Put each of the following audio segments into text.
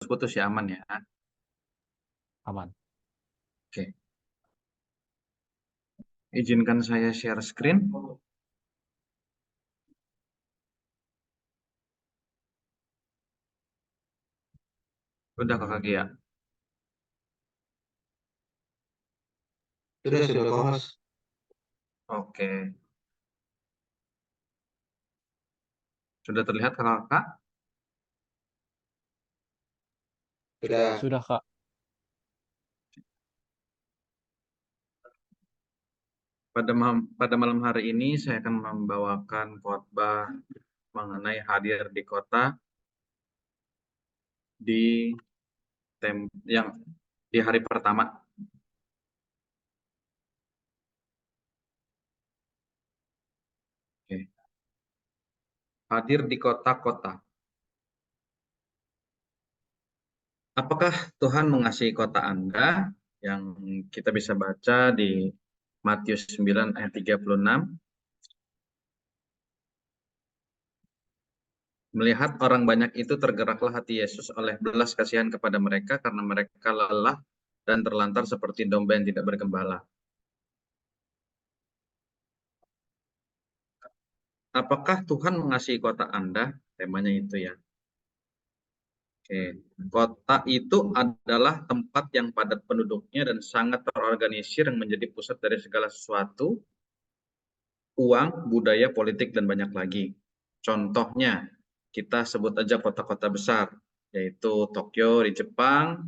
putus-putus ya, aman ya. Aman. Oke, izinkan saya share screen. Udah Kakak Gia. Sudah co-host. Oke, sudah terlihat Kakak? Sudah. Sudah, Kak. Pada malam hari ini saya akan membawakan khotbah mengenai hadir di kota di yang di hari pertama. Oke. Hadir di kota-kota. Apakah Tuhan mengasihi kota Anda? Yang kita bisa baca di Matius 9 ayat 36. Melihat orang banyak itu tergeraklah hati Yesus oleh belas kasihan kepada mereka karena mereka lelah dan terlantar seperti domba yang tidak bergembala. Apakah Tuhan mengasihi kota Anda? Temanya itu ya. Oke. Kota itu adalah tempat yang padat penduduknya dan sangat terorganisir yang menjadi pusat dari segala sesuatu, uang, budaya, politik, dan banyak lagi. Contohnya, kita sebut aja kota-kota besar, yaitu Tokyo di Jepang,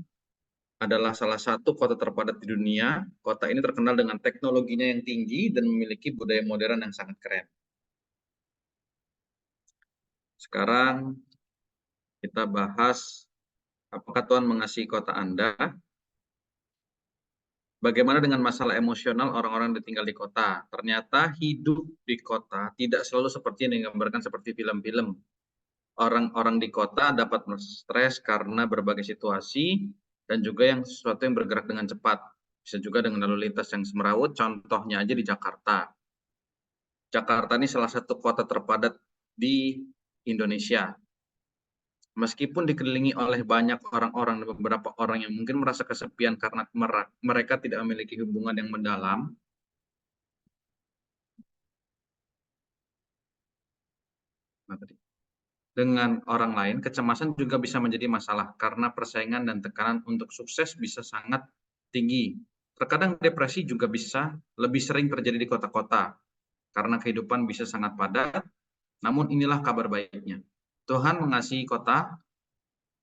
adalah salah satu kota terpadat di dunia. Kota ini terkenal dengan teknologinya yang tinggi dan memiliki budaya modern yang sangat keren. Sekarang kita bahas apakah Tuhan mengasihi kota Anda? Bagaimana dengan masalah emosional orang-orang yang tinggal di kota? Ternyata hidup di kota tidak selalu seperti yang digambarkan seperti film-film. Orang-orang di kota dapat stres karena berbagai situasi dan juga sesuatu yang bergerak dengan cepat. Bisa juga dengan lalu lintas yang semerawut, contohnya aja di Jakarta. Jakarta ini salah satu kota terpadat di Indonesia. Meskipun dikelilingi oleh banyak orang-orang dan beberapa orang yang mungkin merasa kesepian karena mereka tidak memiliki hubungan yang mendalam, dengan orang lain, kecemasan juga bisa menjadi masalah karena persaingan dan tekanan untuk sukses bisa sangat tinggi. Terkadang depresi juga bisa lebih sering terjadi di kota-kota karena kehidupan bisa sangat padat. Namun inilah kabar baiknya. Tuhan mengasihi kota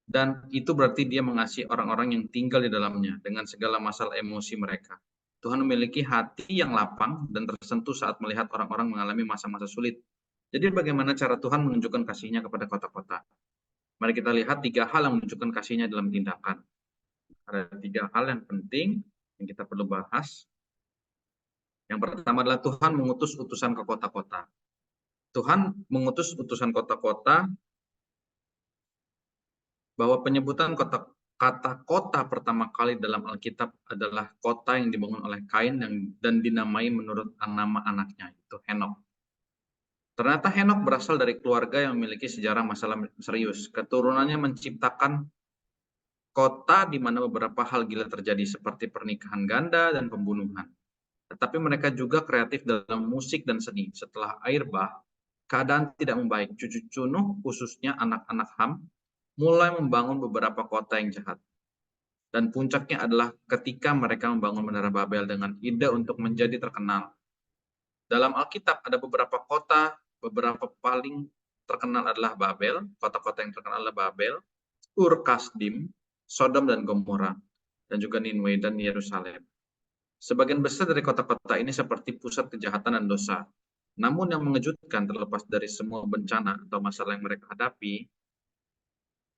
dan itu berarti Dia mengasihi orang-orang yang tinggal di dalamnya dengan segala masalah emosi mereka. Tuhan memiliki hati yang lapang dan tersentuh saat melihat orang-orang mengalami masa-masa sulit. Jadi bagaimana cara Tuhan menunjukkan kasih-Nya kepada kota-kota? Mari kita lihat 3 hal yang menunjukkan kasih-Nya dalam tindakan. Ada 3 hal yang penting yang kita perlu bahas. Yang pertama adalah Tuhan mengutus utusan ke kota-kota. Tuhan mengutus utusan kota-kota, bahwa penyebutan kata kota pertama kali dalam Alkitab adalah kota yang dibangun oleh Kain dan dinamai menurut nama anaknya, itu Henokh. Ternyata Henokh berasal dari keluarga yang memiliki sejarah masalah serius. Keturunannya menciptakan kota di mana beberapa hal gila terjadi seperti pernikahan ganda dan pembunuhan. Tetapi mereka juga kreatif dalam musik dan seni. Setelah air bah, keadaan tidak membaik. Cucu Nuh, khususnya anak-anak Ham, mulai membangun beberapa kota yang jahat. Dan puncaknya adalah ketika mereka membangun Menara Babel dengan ide untuk menjadi terkenal. Dalam Alkitab ada beberapa kota, beberapa paling terkenal adalah Babel, kota-kota yang terkenal adalah Babel, Ur Kasdim, Sodom dan Gomora, dan juga Ninwe dan Yerusalem. Sebagian besar dari kota-kota ini seperti pusat kejahatan dan dosa. Namun yang mengejutkan, terlepas dari semua bencana atau masalah yang mereka hadapi,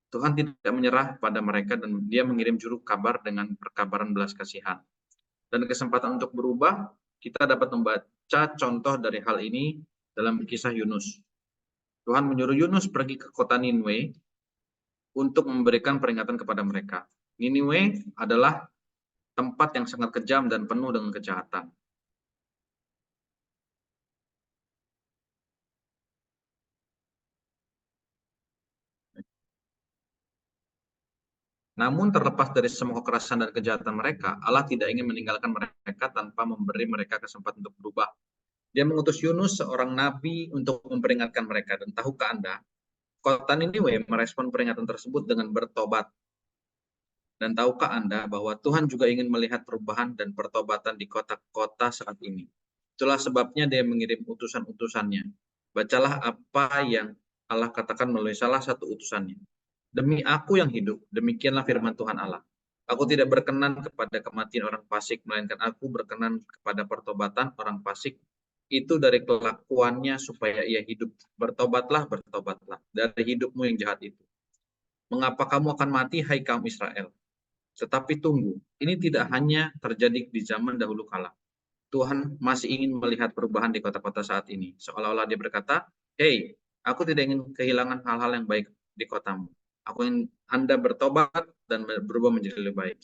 Tuhan tidak menyerah pada mereka dan Dia mengirim juru kabar dengan perkabaran belas kasihan. Dan kesempatan untuk berubah, kita dapat membaca contoh dari hal ini dalam kisah Yunus. Tuhan menyuruh Yunus pergi ke kota Ninwe untuk memberikan peringatan kepada mereka. Ninwe adalah tempat yang sangat kejam dan penuh dengan kejahatan. Namun terlepas dari semua kekerasan dan kejahatan mereka, Allah tidak ingin meninggalkan mereka tanpa memberi mereka kesempatan untuk berubah. Dia mengutus Yunus, seorang nabi, untuk memperingatkan mereka. Dan tahukah Anda, kota Niniwe merespon peringatan tersebut dengan bertobat. Dan tahukah Anda bahwa Tuhan juga ingin melihat perubahan dan pertobatan di kota-kota saat ini. Itulah sebabnya dia mengirim utusan-utusannya. Bacalah apa yang Allah katakan melalui salah satu utusannya. Demi aku yang hidup, demikianlah firman Tuhan Allah. Aku tidak berkenan kepada kematian orang fasik, melainkan aku berkenan kepada pertobatan orang fasik itu dari kelakuannya supaya ia hidup. Bertobatlah, bertobatlah dari hidupmu yang jahat itu. Mengapa kamu akan mati, hai kaum Israel? Tetapi tunggu, ini tidak hanya terjadi di zaman dahulu kala. Tuhan masih ingin melihat perubahan di kota-kota saat ini. Seolah-olah dia berkata, "Hei, aku tidak ingin kehilangan hal-hal yang baik di kotamu. Aku ingin Anda bertobat dan berubah menjadi lebih baik."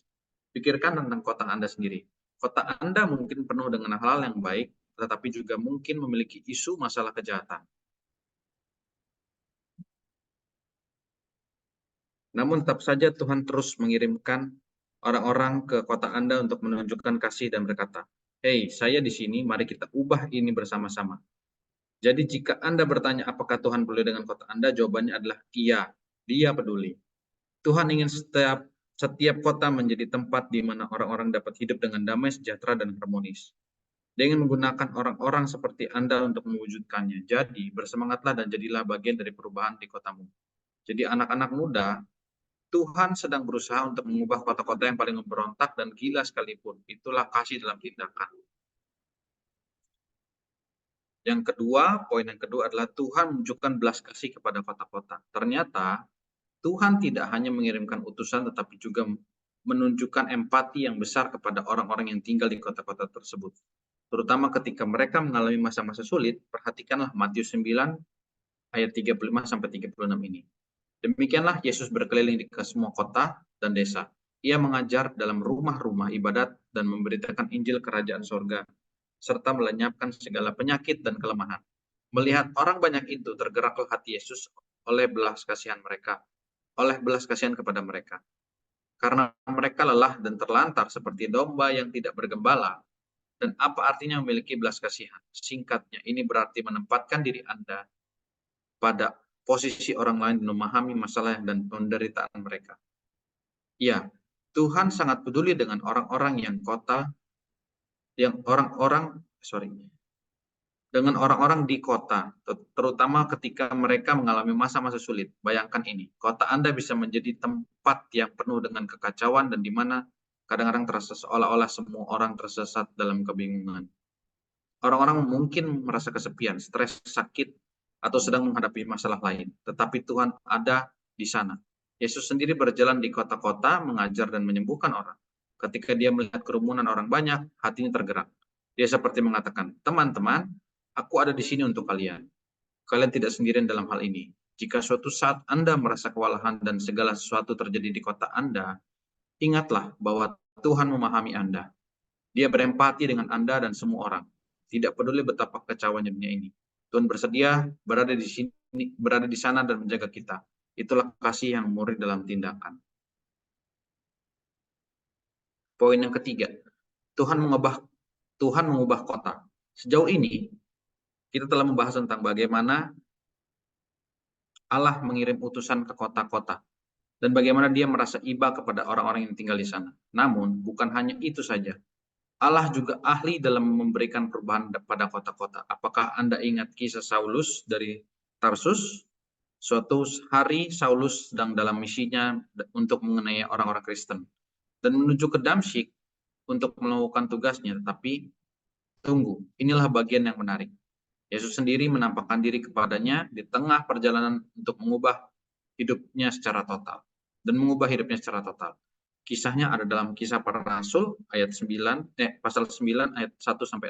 Pikirkan tentang kota Anda sendiri. Kota Anda mungkin penuh dengan hal-hal yang baik, tetapi juga mungkin memiliki isu masalah kejahatan. Namun tetap saja Tuhan terus mengirimkan orang-orang ke kota Anda untuk menunjukkan kasih dan berkata, "Hei, saya di sini, mari kita ubah ini bersama-sama." Jadi jika Anda bertanya apakah Tuhan peduli dengan kota Anda, jawabannya adalah iya, Dia peduli. Tuhan ingin setiap kota menjadi tempat di mana orang-orang dapat hidup dengan damai, sejahtera, dan harmonis. Dia ingin menggunakan orang-orang seperti Anda untuk mewujudkannya. Jadi bersemangatlah dan jadilah bagian dari perubahan di kotamu. Jadi anak-anak muda, Tuhan sedang berusaha untuk mengubah kota-kota yang paling memberontak dan gila sekalipun. Itulah kasih dalam tindakan. Poin yang kedua adalah Tuhan menunjukkan belas kasih kepada kota-kota. Ternyata Tuhan tidak hanya mengirimkan utusan, tetapi juga menunjukkan empati yang besar kepada orang-orang yang tinggal di kota-kota tersebut. Terutama ketika mereka mengalami masa-masa sulit, perhatikanlah Matius 9 ayat 35-36 ini. Demikianlah Yesus berkeliling di ke semua kota dan desa. Ia mengajar dalam rumah-rumah ibadat dan memberitakan Injil Kerajaan Sorga, serta melenyapkan segala penyakit dan kelemahan. Melihat orang banyak itu, tergeraklah hati Yesus oleh belas kasihan kepada mereka. Karena mereka lelah dan terlantar seperti domba yang tidak bergembala. Dan apa artinya memiliki belas kasihan? Singkatnya, ini berarti menempatkan diri Anda pada posisi orang lain dan memahami masalah dan penderitaan mereka. Ya, Tuhan sangat peduli dengan orang-orang dengan orang-orang di kota, terutama ketika mereka mengalami masa-masa sulit. Bayangkan ini, kota Anda bisa menjadi tempat yang penuh dengan kekacauan dan di mana kadang-kadang terasa seolah-olah semua orang tersesat dalam kebingungan. Orang-orang mungkin merasa kesepian, stres, sakit, atau sedang menghadapi masalah lain. Tetapi Tuhan ada di sana. Yesus sendiri berjalan di kota-kota, mengajar dan menyembuhkan orang. Ketika dia melihat kerumunan orang banyak, hatinya tergerak. Dia seperti mengatakan, "Teman-teman, aku ada di sini untuk kalian. Kalian tidak sendirian dalam hal ini. Jika suatu saat Anda merasa kewalahan dan segala sesuatu terjadi di kota Anda, ingatlah bahwa Tuhan memahami Anda. Dia berempati dengan Anda dan semua orang. Tidak peduli betapa kecewanya dunia ini. Tuhan bersedia berada di sana dan menjaga kita. Itulah kasih yang murni dalam tindakan." Poin yang ketiga, Tuhan mengubah kota. Sejauh ini kita telah membahas tentang bagaimana Allah mengirim utusan ke kota-kota dan bagaimana dia merasa iba kepada orang-orang yang tinggal di sana. Namun bukan hanya itu saja. Allah juga ahli dalam memberikan perubahan pada kota-kota. Apakah Anda ingat kisah Saulus dari Tarsus? Suatu hari Saulus sedang dalam misinya untuk mengenai orang-orang Kristen dan menuju ke Damsyik untuk melakukan tugasnya. Tetapi tunggu, inilah bagian yang menarik. Yesus sendiri menampakkan diri kepadanya di tengah perjalanan untuk mengubah hidupnya secara total. Kisahnya ada dalam Kisah Para Rasul pasal 9 ayat 1-6.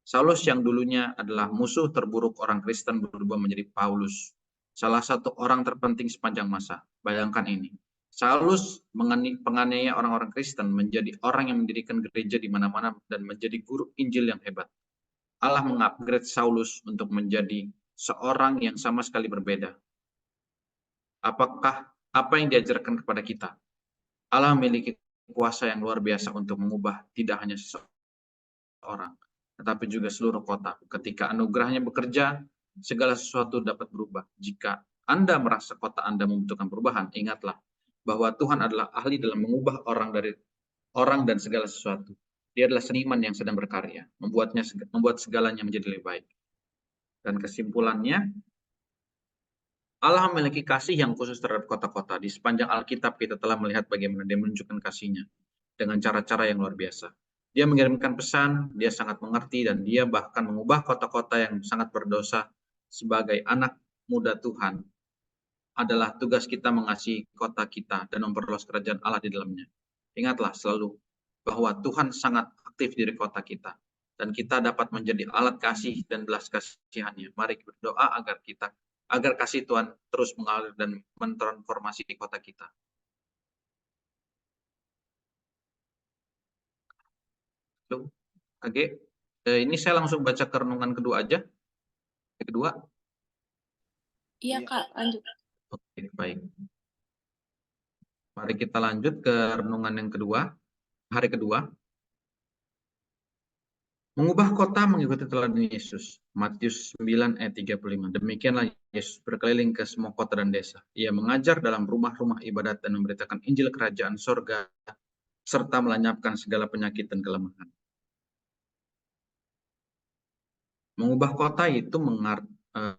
Saulus yang dulunya adalah musuh terburuk orang Kristen berubah menjadi Paulus, salah satu orang terpenting sepanjang masa. Bayangkan ini. Saulus penganiaya orang-orang Kristen menjadi orang yang mendirikan gereja di mana-mana dan menjadi guru Injil yang hebat. Allah mengupgrade Saulus untuk menjadi seorang yang sama sekali berbeda. Apa yang diajarkan kepada kita? Allah memiliki kuasa yang luar biasa untuk mengubah tidak hanya seseorang, tetapi juga seluruh kota. Ketika anugerahnya bekerja, segala sesuatu dapat berubah. Jika Anda merasa kota Anda membutuhkan perubahan, ingatlah bahwa Tuhan adalah ahli dalam mengubah orang dan segala sesuatu. Dia adalah seniman yang sedang berkarya, membuat segalanya menjadi lebih baik. Dan kesimpulannya, Allah memiliki kasih yang khusus terhadap kota-kota. Di sepanjang Alkitab kita telah melihat bagaimana Dia menunjukkan kasih-Nya dengan cara-cara yang luar biasa. Dia mengirimkan pesan, Dia sangat mengerti, dan Dia bahkan mengubah kota-kota yang sangat berdosa. Sebagai anak muda Tuhan, adalah tugas kita mengasihi kota kita dan memperluas kerajaan Allah di dalamnya. Ingatlah selalu bahwa Tuhan sangat aktif di kota kita, dan kita dapat menjadi alat kasih dan belas kasihan-Nya. Mari berdoa agar kasih Tuhan terus mengalir dan mentransformasi di kota kita. Oke, ini saya langsung baca ke renungan kedua aja. Kedua. Iya Kak, lanjut. Oke, baik. Mari kita lanjut ke renungan yang kedua, hari kedua. Mengubah kota mengikuti teladan Yesus. Matius 9 ayat 35. Demikianlah Yesus berkeliling ke semua kota dan desa. Ia mengajar dalam rumah-rumah ibadat dan memberitakan Injil kerajaan sorga, serta melenyapkan segala penyakit dan kelemahan. Mengubah kota itu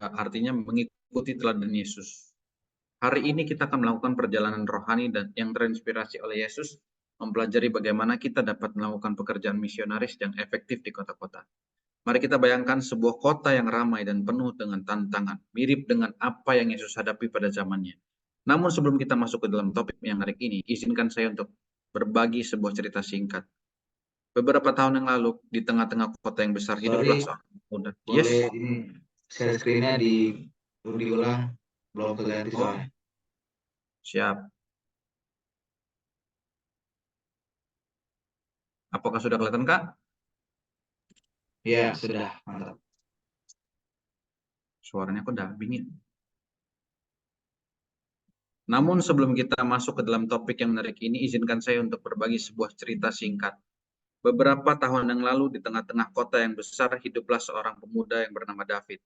artinya mengikuti teladan Yesus. Hari ini kita akan melakukan perjalanan rohani dan yang terinspirasi oleh Yesus, mempelajari bagaimana kita dapat melakukan pekerjaan misionaris yang efektif di kota-kota. Mari kita bayangkan sebuah kota yang ramai dan penuh dengan tantangan, mirip dengan apa yang Yesus hadapi pada zamannya. Namun sebelum kita masuk ke dalam topik yang menarik ini, izinkan saya untuk berbagi sebuah cerita singkat. Beberapa tahun yang lalu, di tengah-tengah kota yang besar, hiduplah seorang muda. Boleh ini share screen-nya diulang, belum keganti soalnya. Siap. Apakah sudah kelihatan, Kak? Ya, sudah, mantap. Suaranya kok dubbing ya? Namun sebelum kita masuk ke dalam topik yang menarik ini, izinkan saya untuk berbagi sebuah cerita singkat. Beberapa tahun yang lalu, di tengah-tengah kota yang besar, hiduplah seorang pemuda yang bernama David.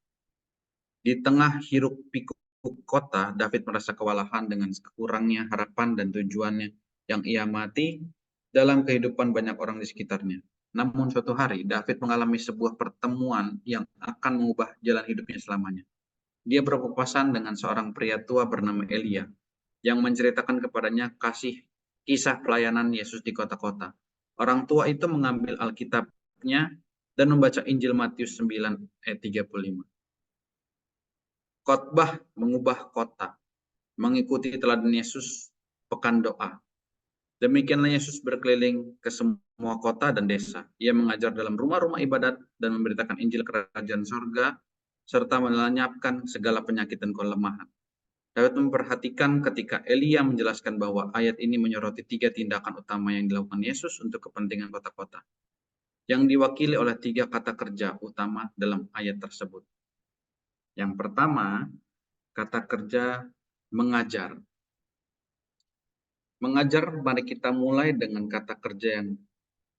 Di tengah hiruk-pikuk kota, David merasa kewalahan dengan kurangnya harapan dan tujuannya yang ia amati dalam kehidupan banyak orang di sekitarnya. Namun suatu hari, David mengalami sebuah pertemuan yang akan mengubah jalan hidupnya selamanya. Dia berpapasan dengan seorang pria tua bernama Elia, yang menceritakan kepadanya kisah pelayanan Yesus di kota-kota. Orang tua itu mengambil Alkitabnya dan membaca Injil Matius 9 ayat 35. Khotbah mengubah kota, mengikuti teladan Yesus, pekan doa. Demikianlah Yesus berkeliling ke semua kota dan desa. Ia mengajar dalam rumah-rumah ibadat dan memberitakan Injil kerajaan surga, serta melenyapkan segala penyakit dan kelemahan. David memperhatikan ketika Elia menjelaskan bahwa ayat ini menyoroti 3 tindakan utama yang dilakukan Yesus untuk kepentingan kota-kota, yang diwakili oleh 3 kata kerja utama dalam ayat tersebut. Yang pertama, kata kerja mengajar. Mengajar, mari kita mulai dengan kata kerja yang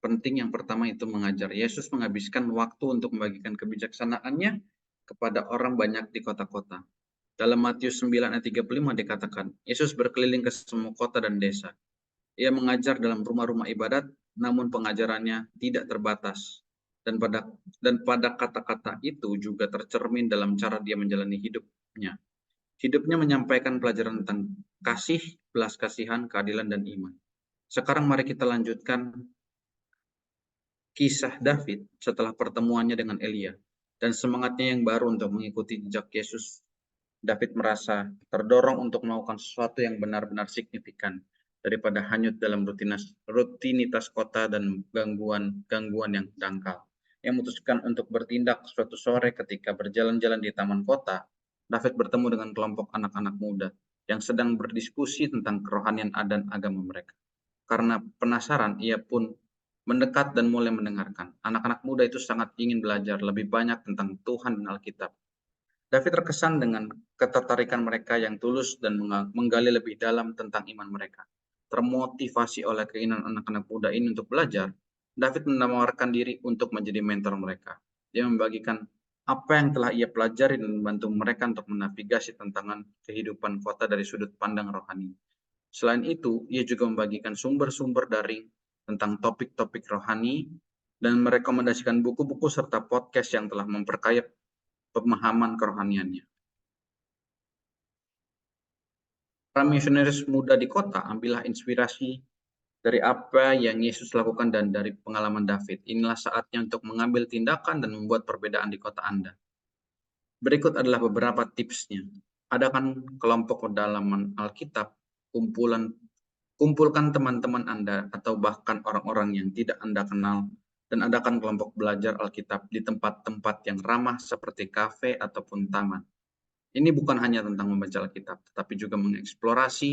penting. Yang pertama itu mengajar. Yesus menghabiskan waktu untuk membagikan kebijaksanaannya kepada orang banyak di kota-kota. Dalam Matius 9 ayat 35 dikatakan, Yesus berkeliling ke semua kota dan desa. Ia mengajar dalam rumah-rumah ibadat, namun pengajarannya tidak terbatas. Dan pada kata-kata itu juga tercermin dalam cara dia menjalani hidupnya. Hidupnya menyampaikan pelajaran tentang kasih, belas kasihan, keadilan, dan iman. Sekarang mari kita lanjutkan kisah David setelah pertemuannya dengan Elia dan semangatnya yang baru untuk mengikuti jejak Yesus. David merasa terdorong untuk melakukan sesuatu yang benar-benar signifikan daripada hanyut dalam rutinitas kota dan gangguan yang dangkal. Yang memutuskan untuk bertindak suatu sore ketika berjalan-jalan di taman kota, David bertemu dengan kelompok anak-anak muda yang sedang berdiskusi tentang kerohanian dan agama mereka. Karena penasaran, ia pun mendekat dan mulai mendengarkan. Anak-anak muda itu sangat ingin belajar lebih banyak tentang Tuhan dan Alkitab. David terkesan dengan ketertarikan mereka yang tulus dan menggali lebih dalam tentang iman mereka. termotivasi oleh keinginan anak-anak muda ini untuk belajar, David menawarkan diri untuk menjadi mentor mereka. Dia membagikan apa yang telah ia pelajari dan membantu mereka untuk menavigasi tantangan kehidupan kota dari sudut pandang rohani. Selain itu, ia juga membagikan sumber-sumber daring tentang topik-topik rohani dan merekomendasikan buku-buku serta podcast yang telah memperkaya pemahaman kerohaniannya. Para misionaris muda di kota, ambillah inspirasi dari apa yang Yesus lakukan dan dari pengalaman David. Inilah saatnya untuk mengambil tindakan dan membuat perbedaan di kota Anda. Berikut adalah beberapa tipsnya. Adakan kelompok pendalaman Alkitab, kumpulkan teman-teman Anda atau bahkan orang-orang yang tidak Anda kenal, dan adakan kelompok belajar Alkitab di tempat-tempat yang ramah seperti kafe ataupun taman. Ini bukan hanya tentang membaca Alkitab, tetapi juga mengeksplorasi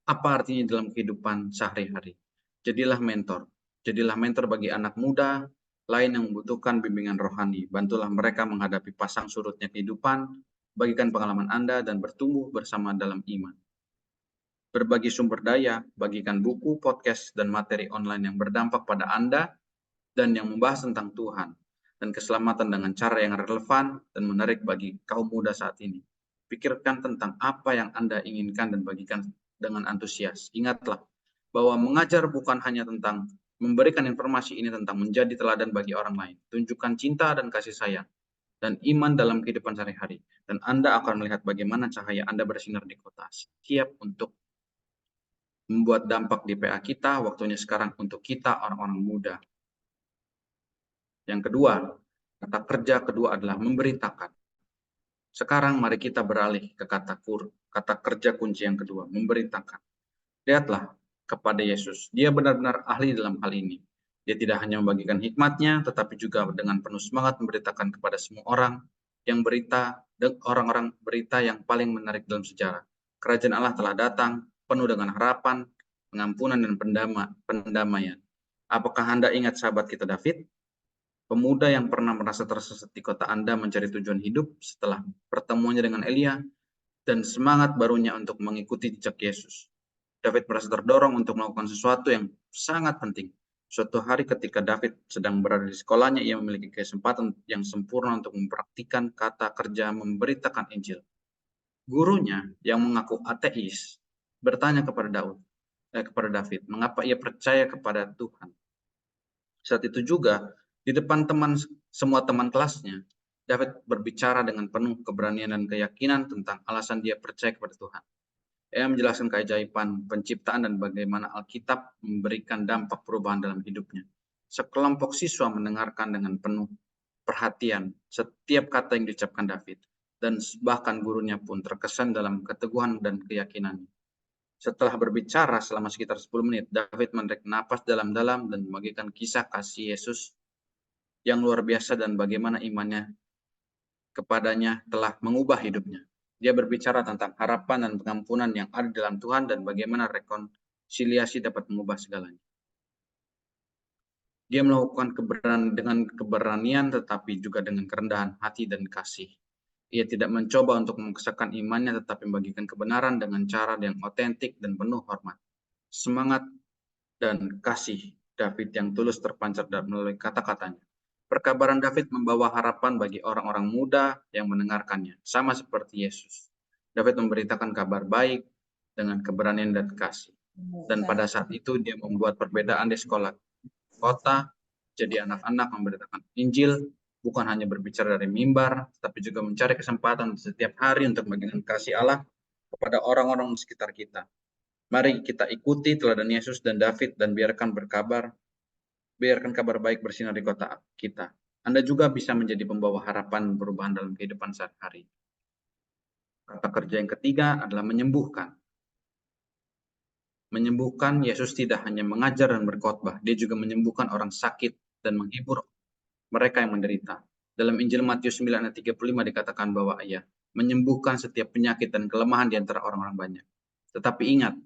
apa artinya dalam kehidupan sehari-hari. Jadilah mentor bagi anak muda lain yang membutuhkan bimbingan rohani. Bantulah mereka menghadapi pasang surutnya kehidupan, bagikan pengalaman Anda dan bertumbuh bersama dalam iman. Berbagi sumber daya, bagikan buku, podcast, dan materi online yang berdampak pada Anda dan yang membahas tentang Tuhan dan keselamatan dengan cara yang relevan dan menarik bagi kaum muda saat ini. Pikirkan tentang apa yang Anda inginkan dan bagikan dengan antusias. Ingatlah bahwa mengajar bukan hanya tentang memberikan informasi, ini tentang menjadi teladan bagi orang lain. Tunjukkan cinta dan kasih sayang dan iman dalam kehidupan sehari-hari. Dan Anda akan melihat bagaimana cahaya Anda bersinar di kota. Siap untuk membuat dampak di PA kita, waktunya sekarang untuk kita orang-orang muda. Yang kedua, kata kerja kedua adalah memberitakan. Sekarang mari kita beralih ke kata kerja kunci yang kedua, memberitakan. Lihatlah kepada Yesus. Dia benar-benar ahli dalam hal ini. Dia tidak hanya membagikan hikmatnya, tetapi juga dengan penuh semangat memberitakan kepada semua orang yang orang-orang berita yang paling menarik dalam sejarah. Kerajaan Allah telah datang, penuh dengan harapan, pengampunan, dan pendamaian. Apakah Anda ingat sahabat kita David? Pemuda yang pernah merasa tersesat di kota Anda mencari tujuan hidup setelah pertemuannya dengan Elia dan semangat barunya untuk mengikuti jejak Yesus. David merasa terdorong untuk melakukan sesuatu yang sangat penting. Suatu hari ketika David sedang berada di sekolahnya, ia memiliki kesempatan yang sempurna untuk mempraktikkan kata kerja memberitakan Injil. Gurunya yang mengaku ateis bertanya kepada David, mengapa ia percaya kepada Tuhan. Saat itu juga, di depan semua teman kelasnya, David berbicara dengan penuh keberanian dan keyakinan tentang alasan dia percaya kepada Tuhan. Ia menjelaskan keajaiban penciptaan dan bagaimana Alkitab memberikan dampak perubahan dalam hidupnya. Sekelompok siswa mendengarkan dengan penuh perhatian setiap kata yang diucapkan David, dan bahkan gurunya pun terkesan dalam keteguhan dan keyakinannya. Setelah berbicara selama sekitar 10 menit, David menarik napas dalam-dalam dan membagikan kisah kasih Yesus yang luar biasa dan bagaimana imannya kepadanya telah mengubah hidupnya. Dia berbicara tentang harapan dan pengampunan yang ada dalam Tuhan dan bagaimana rekonsiliasi dapat mengubah segalanya. Dia melakukan dengan keberanian tetapi juga dengan kerendahan hati dan kasih. Ia tidak mencoba untuk memaksakan imannya tetapi membagikan kebenaran dengan cara yang otentik dan penuh hormat. Semangat dan kasih David yang tulus terpancar melalui kata-katanya. Perkabaran David membawa harapan bagi orang-orang muda yang mendengarkannya, sama seperti Yesus. David memberitakan kabar baik dengan keberanian dan kasih. Dan pada saat itu dia membuat perbedaan di sekolah kota, jadi anak-anak memberitakan Injil, bukan hanya berbicara dari mimbar, tapi juga mencari kesempatan setiap hari untuk membagikan kasih Allah kepada orang-orang di sekitar kita. Mari kita ikuti teladan Yesus dan David dan biarkan kabar baik bersinar di kota kita. Anda juga bisa menjadi pembawa harapan perubahan dalam kehidupan sehari-hari. Kata kerja yang ketiga adalah menyembuhkan. Menyembuhkan, Yesus tidak hanya mengajar dan berkhotbah, dia juga menyembuhkan orang sakit dan menghibur mereka yang menderita. Dalam Injil Matius 9 ayat 35 dikatakan bahwa ia menyembuhkan setiap penyakit dan kelemahan di antara orang-orang banyak. Tetapi ingat,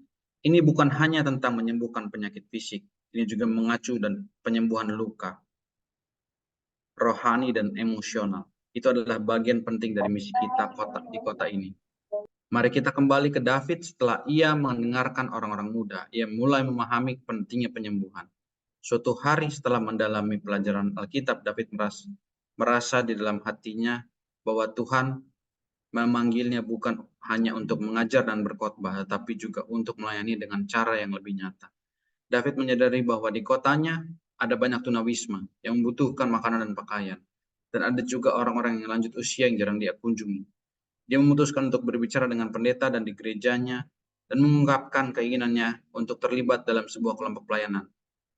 ini bukan hanya tentang menyembuhkan penyakit fisik, ini juga mengacu dan penyembuhan luka, rohani dan emosional. Itu adalah bagian penting dari misi kita di kota ini. Mari kita kembali ke David setelah ia mendengarkan orang-orang muda. Ia mulai memahami pentingnya penyembuhan. Suatu hari setelah mendalami pelajaran Alkitab, David merasa di dalam hatinya bahwa Tuhan memanggilnya bukan hanya untuk mengajar dan berkhotbah, tetapi juga untuk melayani dengan cara yang lebih nyata. David menyadari bahwa di kotanya ada banyak tunawisma yang membutuhkan makanan dan pakaian. Dan ada juga orang-orang yang lanjut usia yang jarang dia kunjungi. Dia memutuskan untuk berbicara dengan pendeta dan di gerejanya dan mengungkapkan keinginannya untuk terlibat dalam sebuah kelompok pelayanan.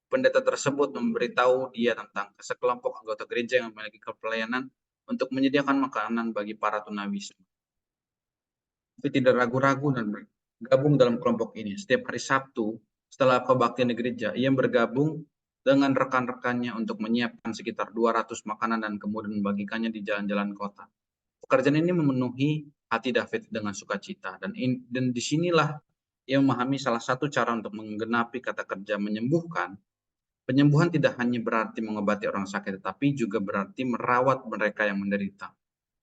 Pendeta tersebut memberitahu dia tentang sekelompok anggota gereja yang memiliki pelayanan untuk menyediakan makanan bagi para tunawisma. Tapi tidak ragu-ragu dan bergabung dalam kelompok ini. Setiap hari Sabtu, setelah kebaktian di gereja, ia bergabung dengan rekan-rekannya untuk menyiapkan sekitar 200 makanan dan kemudian membagikannya di jalan-jalan kota. Pekerjaan ini memenuhi hati David dengan sukacita, dan disinilah ia memahami salah satu cara untuk menggenapi kata kerja menyembuhkan. Penyembuhan tidak hanya berarti mengobati orang sakit, tetapi juga berarti merawat mereka yang menderita.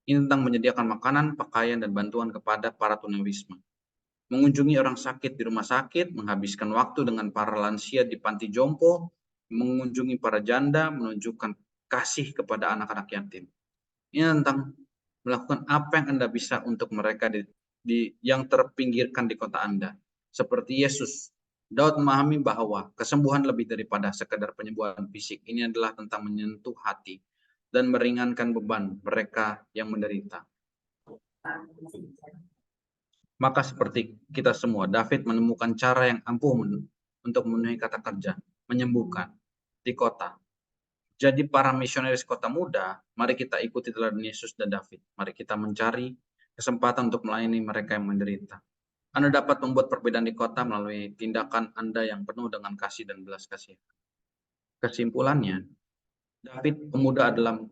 Ini tentang menyediakan makanan, pakaian, dan bantuan kepada para tunawisma. Mengunjungi orang sakit di rumah sakit, menghabiskan waktu dengan para lansia di panti jompo, mengunjungi para janda, menunjukkan kasih kepada anak-anak yatim. Ini tentang melakukan apa yang Anda bisa untuk mereka yang terpinggirkan di kota Anda. Seperti Yesus, Daud memahami bahwa kesembuhan lebih daripada sekedar penyembuhan fisik. Ini adalah tentang menyentuh hati dan meringankan beban mereka yang menderita. Maka seperti kita semua, David menemukan cara yang ampuh untuk memenuhi kata kerja, menyembuhkan di kota. Jadi para misionaris kota muda, mari kita ikuti teladan Yesus dan David. Mari kita mencari kesempatan untuk melayani mereka yang menderita. Anda dapat membuat perbedaan di kota melalui tindakan Anda yang penuh dengan kasih dan belas kasihan. Kesimpulannya, David pemuda dalam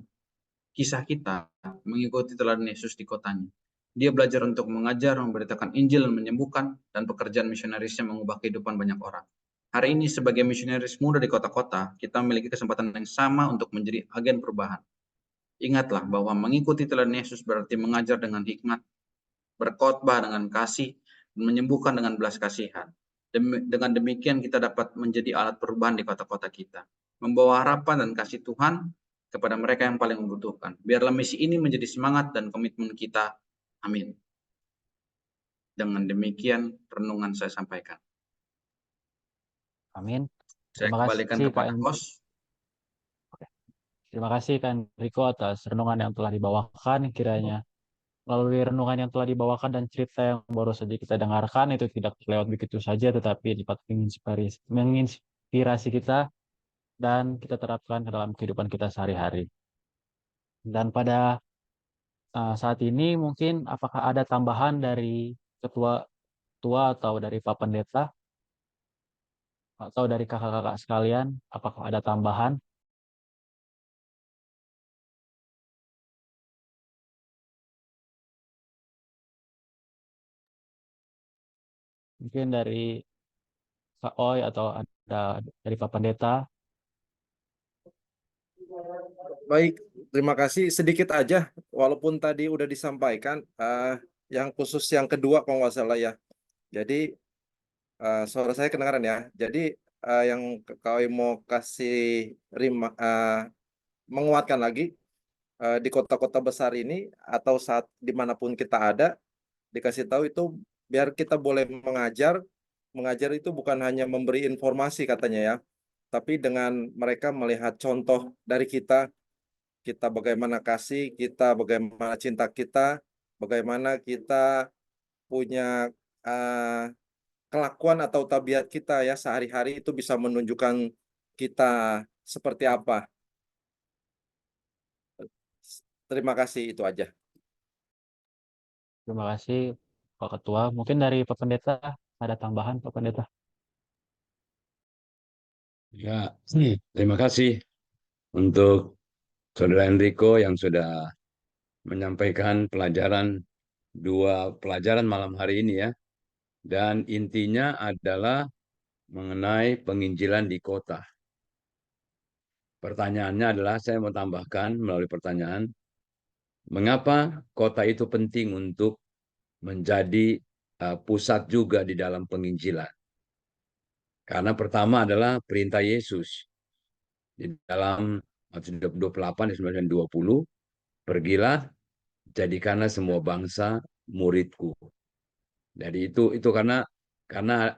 kisah kita mengikuti teladan Yesus di kotanya. Dia belajar untuk mengajar, memberitakan Injil, menyembuhkan, dan pekerjaan misionarisnya mengubah kehidupan banyak orang. Hari ini sebagai misionaris muda di kota-kota, kita memiliki kesempatan yang sama untuk menjadi agen perubahan. Ingatlah bahwa mengikuti teladan Yesus berarti mengajar dengan hikmat, berkhotbah dengan kasih, dan menyembuhkan dengan belas kasihan. Dengan demikian kita dapat menjadi alat perubahan di kota-kota kita, membawa harapan dan kasih Tuhan kepada mereka yang paling membutuhkan. Biarlah misi ini menjadi semangat dan komitmen kita. Amin. Dengan demikian renungan saya sampaikan. Amin. Saya Terima kembalikan kasih kepada Kak. host. Terima kasih Kak Enrico atas renungan yang telah dibawakan. Kiranya melalui renungan yang telah dibawakan dan cerita yang baru saja kita dengarkan itu tidak lewat begitu saja, tetapi dapat menginspirasi kita dan kita terapkan ke dalam kehidupan kita sehari-hari. Dan pada saat ini mungkin apakah ada tambahan dari ketua tua atau dari Pak Pendeta atau dari kakak-kakak sekalian, apakah ada tambahan? Mungkin dari Kak Oi atau ada dari Pak Pendeta. Baik, terima kasih. Sedikit aja, walaupun tadi udah disampaikan, yang khusus yang kedua kalau nggak salah ya. Jadi, suara saya kedengaran ya. Jadi, yang kau mau kasih menguatkan lagi, di kota-kota besar ini atau saat dimanapun kita ada, dikasih tahu itu biar kita boleh mengajar. Mengajar itu bukan hanya memberi informasi katanya ya, tapi dengan mereka melihat contoh dari kita bagaimana kasih, kita bagaimana cinta kita, bagaimana kita punya kelakuan atau tabiat kita ya sehari-hari itu bisa menunjukkan kita seperti apa. Terima kasih, itu aja. Terima kasih Pak Ketua. Mungkin dari Pak Pendeta ada tambahan Pak Pendeta. Ya, terima kasih untuk Saudara Enrico yang sudah menyampaikan dua pelajaran malam hari ini ya. Dan intinya adalah mengenai penginjilan di kota. Pertanyaannya adalah, saya mau tambahkan melalui pertanyaan, mengapa kota itu penting untuk menjadi pusat juga di dalam penginjilan. Karena pertama adalah perintah Yesus di dalam Matius 28 ayat 19 dan 20, pergilah jadikanlah semua bangsa muridku. Jadi itu karena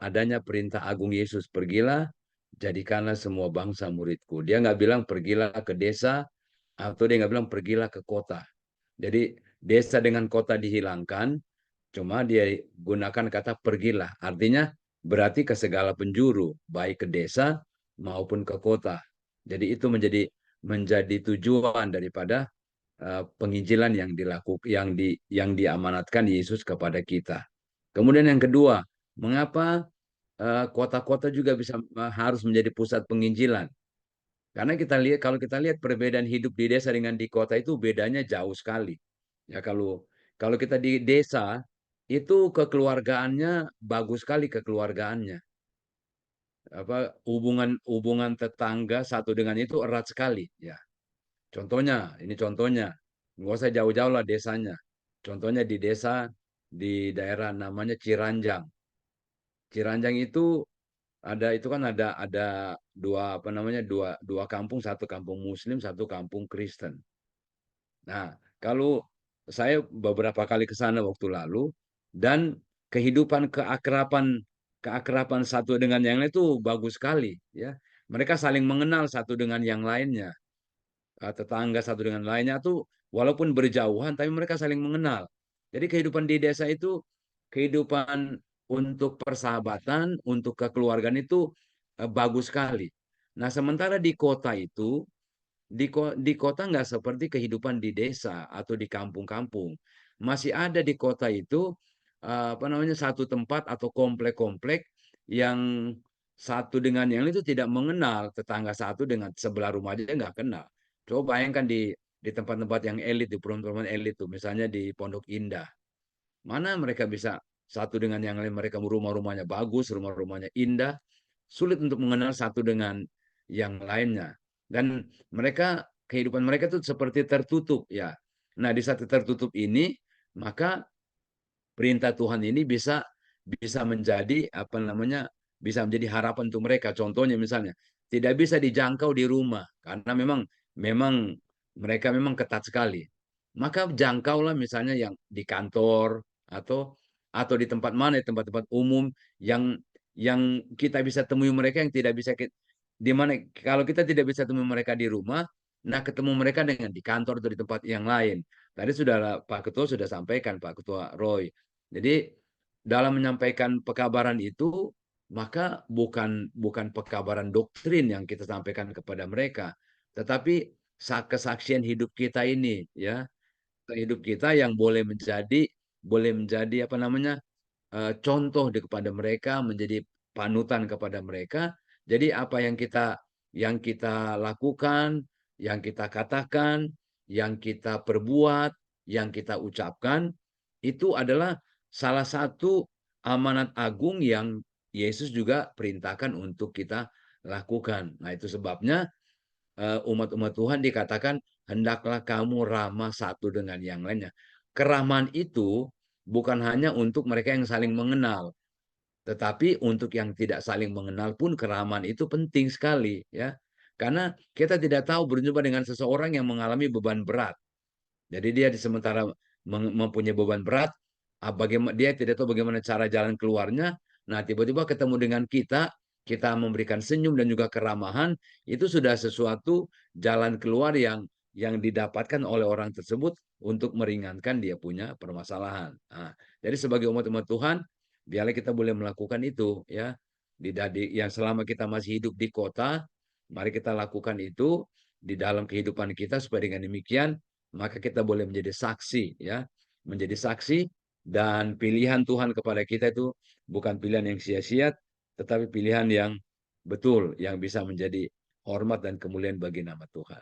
adanya perintah agung Yesus, pergilah jadikanlah semua bangsa muridku. Dia nggak bilang pergilah ke desa, atau dia nggak bilang pergilah ke kota. Jadi desa dengan kota dihilangkan, cuma dia gunakan kata pergilah. Artinya berarti ke segala penjuru, baik ke desa maupun ke kota. Jadi itu menjadi tujuan daripada penginjilan yang diamanatkan Yesus kepada kita. Kemudian yang kedua, mengapa kota-kota juga harus menjadi pusat penginjilan? Karena kalau kita lihat perbedaan hidup di desa dengan di kota itu bedanya jauh sekali. Ya kalau kita di desa itu kekeluargaannya bagus sekali kekeluargaannya. Hubungan tetangga satu dengan itu erat sekali, ya. Ini contohnya, nggak usah jauh-jauh lah desanya. Contohnya di desa di daerah namanya Ciranjang. Ciranjang itu kan ada dua kampung, satu kampung Muslim, satu kampung Kristen. Nah, kalau saya beberapa kali ke sana waktu lalu, dan keakraban satu dengan yang lain itu bagus sekali, ya. Mereka saling mengenal satu dengan yang lainnya. Tetangga satu dengan lainnya tuh walaupun berjauhan tapi mereka saling mengenal. Jadi kehidupan di desa itu kehidupan untuk persahabatan, untuk kekeluargaan itu bagus sekali. Nah, sementara di kota itu di kota nggak seperti kehidupan di desa atau di kampung-kampung. Masih ada di kota itu satu tempat atau komplek-komplek yang satu dengan yang lain itu tidak mengenal, tetangga satu dengan sebelah rumah aja nggak kenal. Coba bayangkan di tempat-tempat yang elit, di perumahan elit tuh, misalnya di Pondok Indah. Mana mereka bisa satu dengan yang lain, mereka rumah-rumahnya bagus, rumah-rumahnya indah, sulit untuk mengenal satu dengan yang lainnya. Dan kehidupan mereka itu seperti tertutup, ya. Nah, di saat tertutup ini, maka perintah Tuhan ini bisa menjadi bisa menjadi harapan untuk mereka. Contohnya misalnya tidak bisa dijangkau di rumah karena memang mereka memang ketat sekali. Maka jangkaulah misalnya yang di kantor atau di tempat mana, tempat-tempat umum yang kita bisa temui mereka, yang tidak bisa di mana kalau kita tidak bisa temui mereka di rumah, nah ketemu mereka dengan di kantor atau di tempat yang lain. Tadi Pak Ketua sudah sampaikan, Pak Ketua Roy. Jadi dalam menyampaikan pekabaran itu, maka bukan pekabaran doktrin yang kita sampaikan kepada mereka, tetapi kesaksian hidup kita ini, ya, hidup kita yang boleh menjadi contoh kepada mereka, menjadi panutan kepada mereka. Jadi apa yang kita lakukan, yang kita katakan, yang kita perbuat, yang kita ucapkan, itu adalah salah satu amanat agung yang Yesus juga perintahkan untuk kita lakukan. Nah, itu sebabnya umat-umat Tuhan dikatakan hendaklah kamu ramah satu dengan yang lainnya. Keramahan itu bukan hanya untuk mereka yang saling mengenal, tetapi untuk yang tidak saling mengenal pun keramahan itu penting sekali, ya. Karena kita tidak tahu berjumpa dengan seseorang yang mengalami beban berat. Jadi dia sementara mempunyai beban berat, bagaimana dia tidak tahu bagaimana cara jalan keluarnya. Nah, tiba-tiba ketemu dengan kita memberikan senyum dan juga keramahan, itu sudah sesuatu jalan keluar yang didapatkan oleh orang tersebut untuk meringankan dia punya permasalahan. Nah, jadi sebagai umat-umat Tuhan, biarlah kita boleh melakukan itu, ya. Yang selama kita masih hidup di kota, mari kita lakukan itu di dalam kehidupan kita supaya dengan demikian maka kita boleh menjadi saksi, ya, menjadi saksi, dan pilihan Tuhan kepada kita itu bukan pilihan yang sia-sia, tetapi pilihan yang betul, yang bisa menjadi hormat dan kemuliaan bagi nama Tuhan.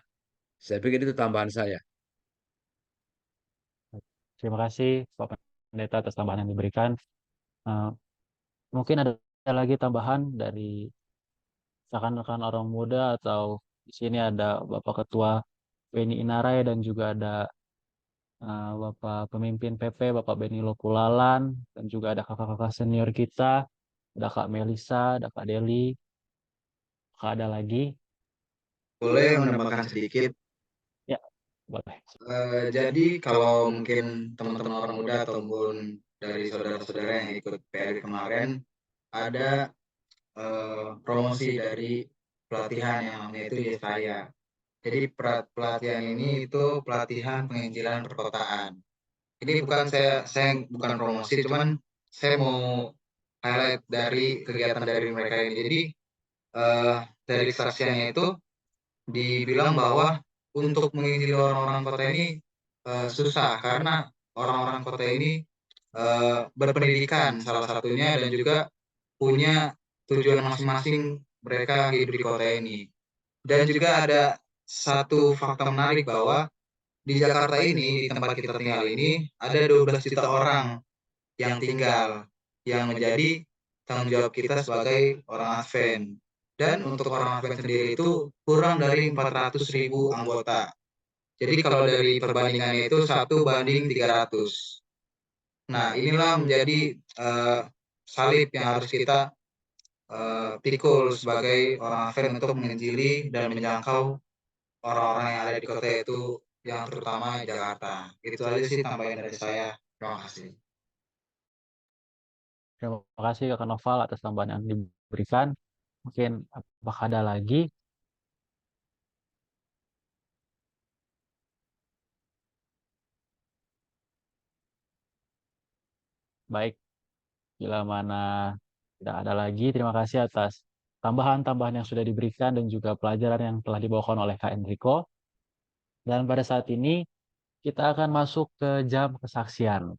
Saya pikir itu tambahan saya. Terima kasih Pak Pendeta atas tambahan yang diberikan. Mungkin ada lagi tambahan dari rekan-rekan orang muda, atau di sini ada Bapak Ketua Beni Inarai dan juga ada Bapak pemimpin PP, Bapak Beni Lokulalan, dan juga ada kakak-kakak senior kita, ada Kak Melisa, ada Kak Deli, Kak ada lagi? Boleh menambahkan sedikit. Ya, boleh. Jadi kalau mungkin teman-teman orang muda ataupun dari saudara-saudara yang ikut PRI kemarin ada promosi dari pelatihan yang namanya itu Yesaya. Jadi pelatihan ini itu pelatihan penginjilan perkotaan. Ini saya bukan promosi, cuman saya mau highlight dari kegiatan dari mereka ini. Jadi dari kesaksiannya itu dibilang bahwa untuk menginjili orang-orang kota ini susah karena orang-orang kota ini berpendidikan salah satunya dan juga punya tujuan masing-masing mereka hidup di kota ini. Dan juga ada satu fakta menarik bahwa di Jakarta ini, di tempat kita tinggal ini, ada 12 juta orang yang tinggal, yang menjadi tanggung jawab kita sebagai orang Advent. Dan untuk orang Advent sendiri itu kurang dari 400.000 anggota. Jadi kalau dari perbandingannya itu 1 banding 300. Nah, inilah menjadi salib yang harus kita pikul sebagai orang Advent untuk menginjili dan menjangkau orang-orang yang ada di kota itu, yang terutama Jakarta. Itu aja sih tambahan dari saya. Terima kasih. Terima kasih Kakak Noval atas tambahan yang diberikan. Mungkin apakah ada lagi? Baik, bila mana tidak ada lagi, terima kasih atas tambahan-tambahan yang sudah diberikan dan juga pelajaran yang telah dibawakan oleh Kak Enrico. Dan pada saat ini kita akan masuk ke jam kesaksian.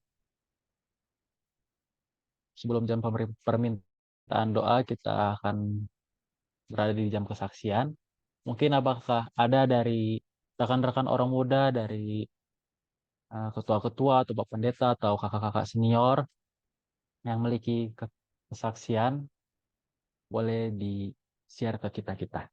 Sebelum jam permintaan doa, kita akan berada di jam kesaksian. Mungkin apakah ada dari rekan-rekan orang muda, dari ketua-ketua atau Pak Pendeta atau kakak-kakak senior yang memiliki kesaksian, boleh di-share ke kita-kita.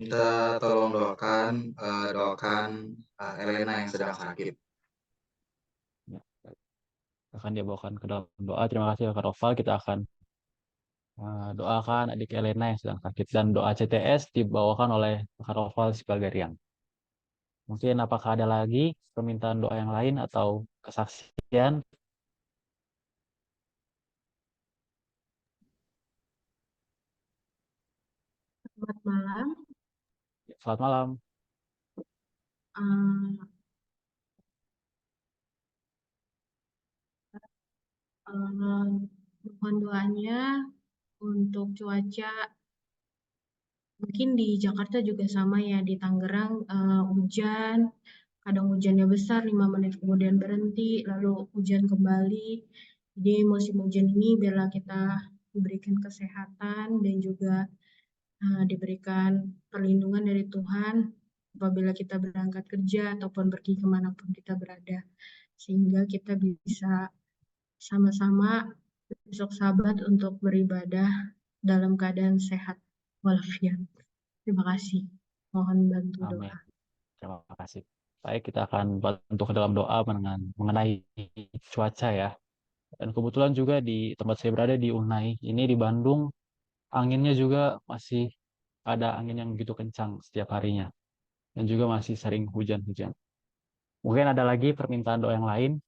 Minta tolong doakan Elena yang sedang sakit. Ya, akan dibawakan ke dalam doa. Terima kasih Kak Roval. Kita akan doakan adik Elena yang sedang sakit. Dan doa CTS dibawakan oleh Kak Roval Sipagariang. Mungkin apakah ada lagi permintaan doa yang lain atau kesaksian? Selamat malam. Selamat malam. Mohon doanya untuk cuaca. Mungkin di Jakarta juga sama ya, di Tangerang hujan, kadang hujannya besar, 5 menit kemudian berhenti, lalu hujan kembali. Jadi musim hujan ini biarlah kita diberikan kesehatan dan juga diberikan perlindungan dari Tuhan apabila kita berangkat kerja ataupun pergi kemanapun kita berada. Sehingga kita bisa sama-sama besok Sabat untuk beribadah dalam keadaan sehat walafiat. Terima kasih. Mohon bantu Amin. doa. Terima kasih. Baik, kita akan bantu ke dalam doa mengenai cuaca ya. Dan kebetulan juga di tempat saya berada di Unai, ini di Bandung, anginnya juga masih ada angin yang begitu kencang setiap harinya. Dan juga masih sering hujan-hujan. Mungkin ada lagi permintaan doa yang lain.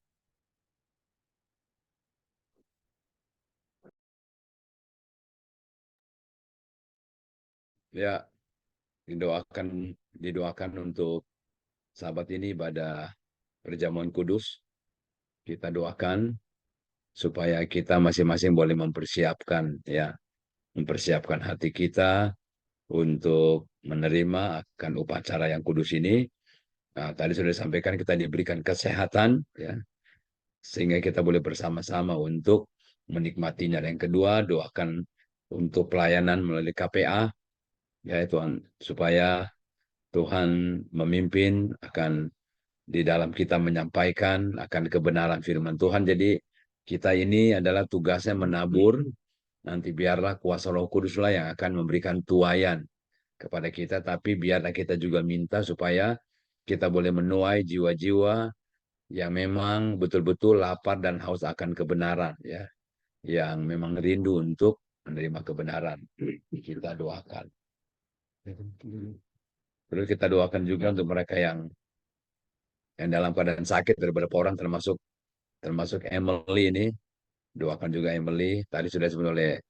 Ya, didoakan untuk sahabat ini pada perjamuan kudus. Kita doakan supaya kita masing-masing boleh mempersiapkan hati kita untuk menerima akan upacara yang kudus ini. Nah, tadi sudah disampaikan kita diberikan kesehatan, ya, sehingga kita boleh bersama-sama untuk menikmatinya. Dan yang kedua, doakan untuk pelayanan melalui KPA, ya Tuhan, supaya Tuhan memimpin akan di dalam kita menyampaikan akan kebenaran firman Tuhan. Jadi kita ini adalah tugasnya menabur, nanti biarlah kuasa Roh Kudus lah yang akan memberikan tuaian kepada kita, tapi biarlah kita juga minta supaya kita boleh menuai jiwa-jiwa yang memang betul-betul lapar dan haus akan kebenaran, ya, yang memang rindu untuk menerima kebenaran. Kita doakan. Terus kita doakan juga untuk mereka yang dalam keadaan sakit, dari beberapa orang termasuk Emily ini. Doakan juga Emily. Tadi sudah disebut oleh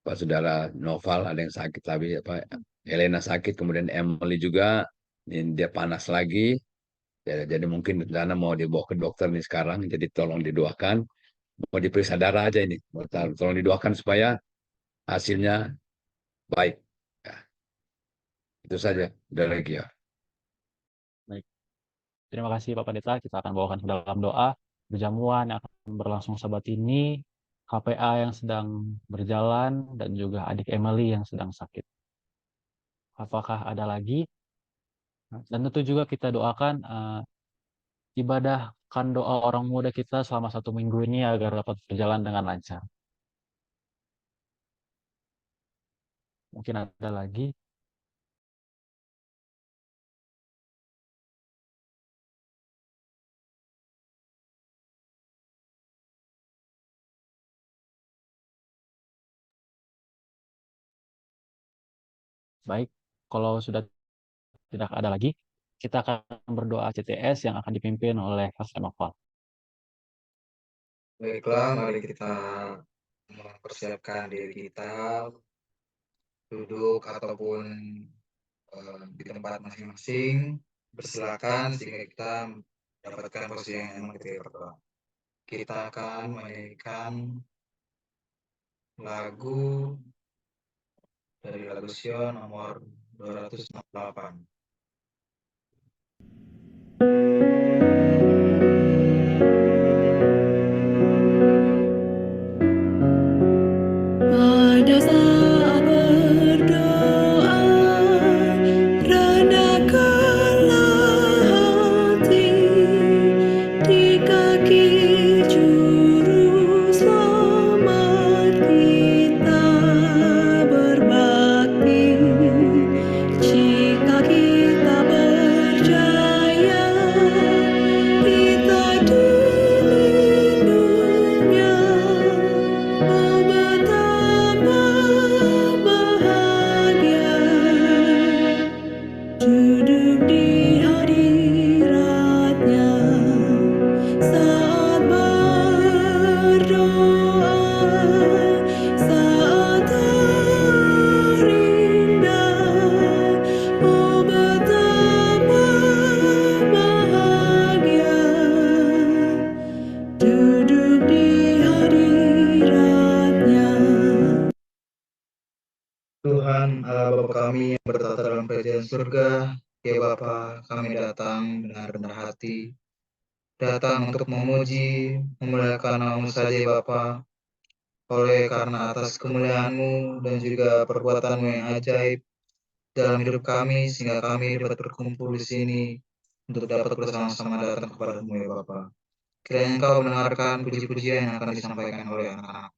Pak Saudara Noval, ada yang sakit, tapi Elena sakit, kemudian Emily juga, ini dia panas lagi. Jadi mungkin rencana mau dibawa ke dokter nih sekarang, jadi tolong didoakan. Mau diperiksa darah aja ini, tolong didoakan supaya hasilnya baik. Ya, itu saja, udah lagi ya. Baik. Terima kasih Pak Pendeta. Kita akan bawakan ke dalam doa perjamuan yang akan berlangsung Sabat ini, KPA yang sedang berjalan, dan juga adik Emily yang sedang sakit. Apakah ada lagi? Dan tentu juga kita doakan ibadahkan doa orang muda kita selama 1 minggu ini agar dapat berjalan dengan lancar. Mungkin ada lagi. Baik, kalau sudah tidak ada lagi, kita akan berdoa CTS yang akan dipimpin oleh Pastor Noval. Baiklah, mari kita mempersiapkan diri kita, duduk ataupun di tempat masing-masing, bersilakan sehingga kita mendapatkan posisi yang nyaman ketika berdoa. Kita akan menyanyikan lagu dari lagu Sion nomor 268. Pada saat berdoa, rendahkanlah hati di kaki juru selamat kita berbakti. Jika kita berjaya, kita dilindungnya. Oh, betapa bahagia duduk di hadiratnya saat berdoa, saat terindah. Oh, betapa bahagia duduk di hadiratnya. Tuhan Allah Bapa kami yang bertata dalam kerajaan surga, ya Bapa, kami datang dengan rendah hati, datang untuk memuji, memuliakan nama-Mu saja ya Bapa, oleh karena atas kemuliaan-Mu dan juga perbuatan-Mu yang ajaib dalam hidup kami, sehingga kami dapat berkumpul di sini untuk dapat bersama-sama datang kepada-Mu ya Bapa. Kiranya Engkau mendengarkan puji-pujian yang akan disampaikan oleh anak-anak.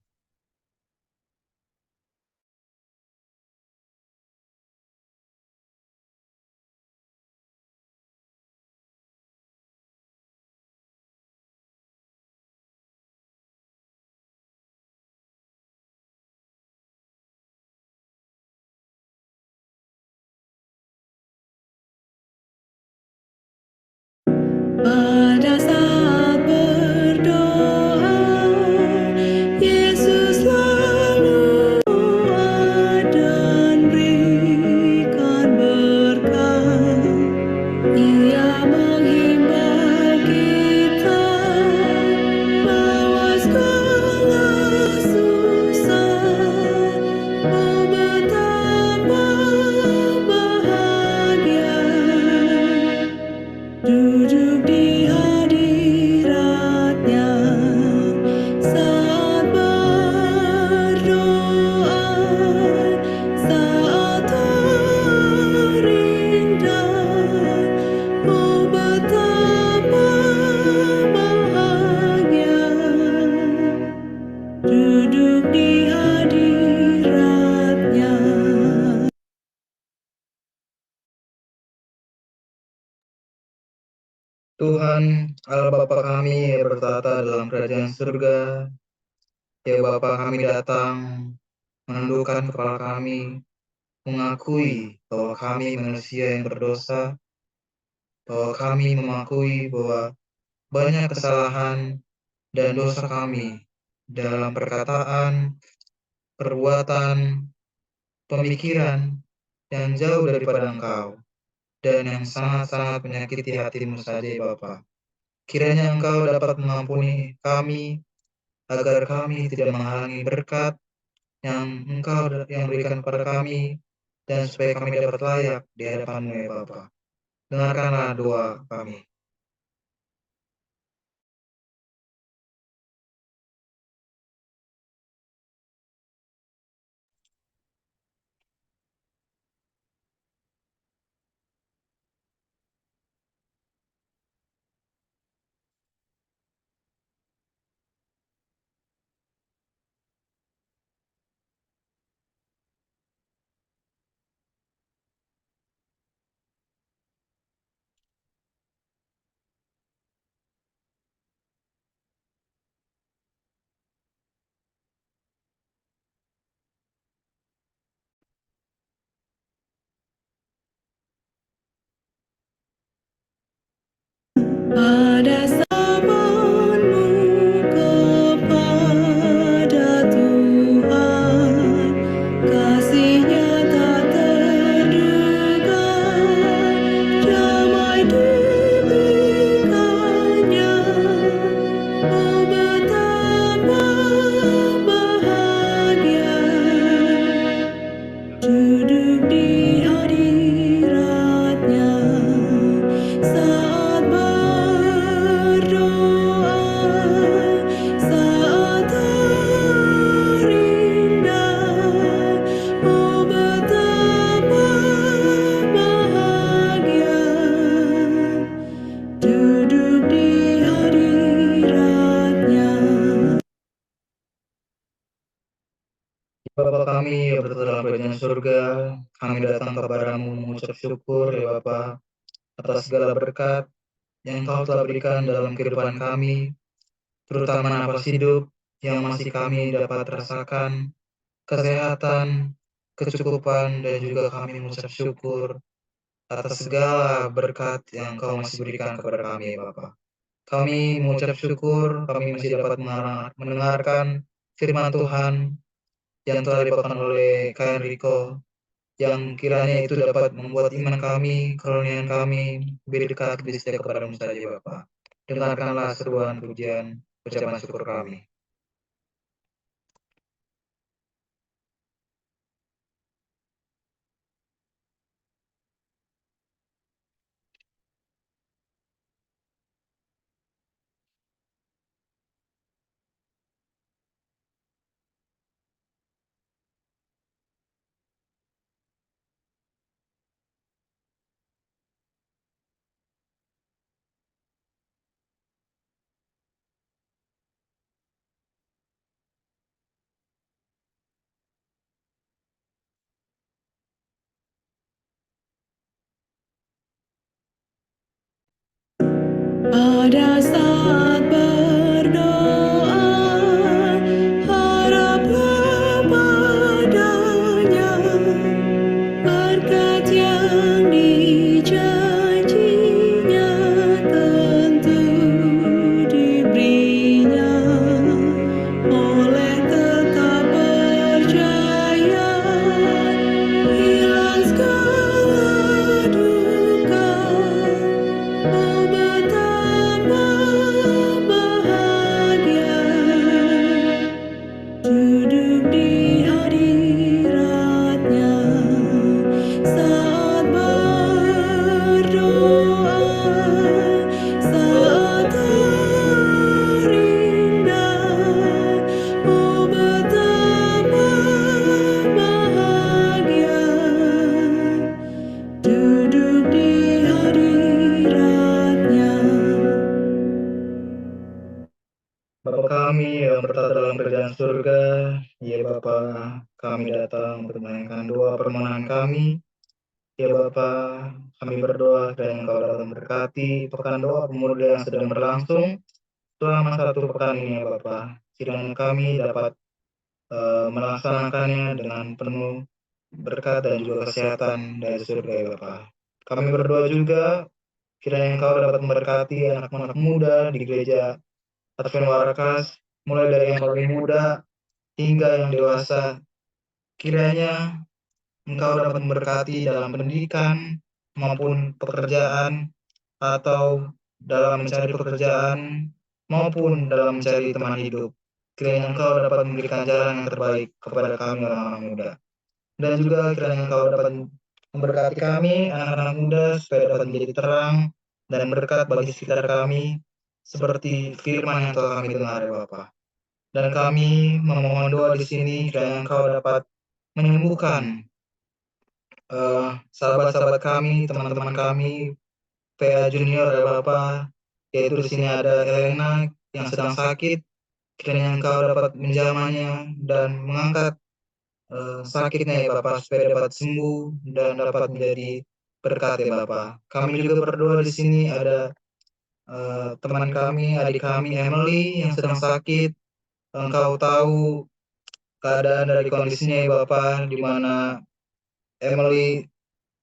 Pada saat berdoa, Yesus Tuhan, Allah Bapa kami yang bertata dalam kerajaan surga, ya Bapa kami datang, menundukkan kepala kami, mengakui bahwa kami manusia yang berdosa, bahwa kami mengakui bahwa banyak kesalahan dan dosa kami dalam perkataan, perbuatan, pemikiran yang jauh daripada Engkau, dan yang sangat-sangat menyakiti hatimu saja, Bapa. Kiranya Engkau dapat mengampuni kami, agar kami tidak menghalangi berkat yang Engkau yang berikan kepada kami, dan supaya kami dapat layak di hadapan-Mu, ya Bapa. Dengarkanlah doa kami. Pada zamanmu kepada Tuhan, kasih-Nya tak terduga, damai diberikannya, oh betapa bahagia duduk di hadirat-Nya saat berdoa, saat terindah, oh betapa bahagia duduk di hadirat-Nya. Bapa kami yang berada dalam kerajaan surga, kami datang kepadamu mengucap syukur, ya Bapa, atas segala berkat yang Engkau telah berikan dalam kehidupan kami, terutama nafas hidup yang masih kami dapat rasakan, kesehatan, kecukupan, dan juga kami mengucap syukur atas segala berkat yang Engkau masih berikan kepada kami, ya Bapa. Kami mengucap syukur, kami masih dapat mendengarkan firman Tuhan yang telah dibawakan oleh Kak Enrico, yang kiranya itu dapat membuat iman kami, kerohanian kami lebih dekat, lebih setia kepada-Mu saja, Bapa. Dengarkanlah seruan pujian ucapan syukur kami. Pada saat berdoa, haraplah padanya berkat yang dijanjinya tentu diberinya, oleh tetap percaya hilang segala duka, oh betapa bahagia duduk di hadirat-Nya saat berdoa, saat terindah, oh betapa bahagia duduk di hadirat-Nya. Bapa kami yang bertata dalam kerajaan surga, ya Bapa, kami datang untuk menaikkan doa permohonan kami Ya Bapa, kami berdoa kiranya Engkau dapat memberkati pekan doa pemuda yang sedang berlangsung selama 1 pekan ini ya Bapa. Kiranya kami dapat melaksanakannya dengan penuh berkat dan juga kesehatan dari surga ya Bapa. Kami berdoa juga kiranya Engkau dapat memberkati anak-anak muda di gereja Advent Warakas, mulai dari yang paling muda hingga yang dewasa. Kiranya Engkau dapat memberkati dalam pendidikan maupun pekerjaan atau dalam mencari pekerjaan maupun dalam mencari teman hidup. Kiranya Engkau dapat memberikan jalan yang terbaik kepada kami orang-orang muda. Dan juga kiranya Engkau dapat memberkati kami anak-anak muda supaya dapat menjadi terang dan berkat bagi sekitar kami seperti firman yang telah kami dengar ya Bapa. Dan kami memohon doa di sini kiranya Engkau dapat menyembuhkan sahabat-sahabat kami, teman-teman kami, PA Junior ya Bapak, yaitu di sini ada Elena yang sedang sakit, kiranya Engkau dapat menjamahnya dan mengangkat sakitnya ya Bapak, supaya dapat sembuh dan dapat menjadi berkat ya Bapak. Kami juga berdoa di sini ada teman kami, adik kami Emily yang sedang sakit. Engkau tahu keadaan dari kondisinya ya Bapak, di mana Emily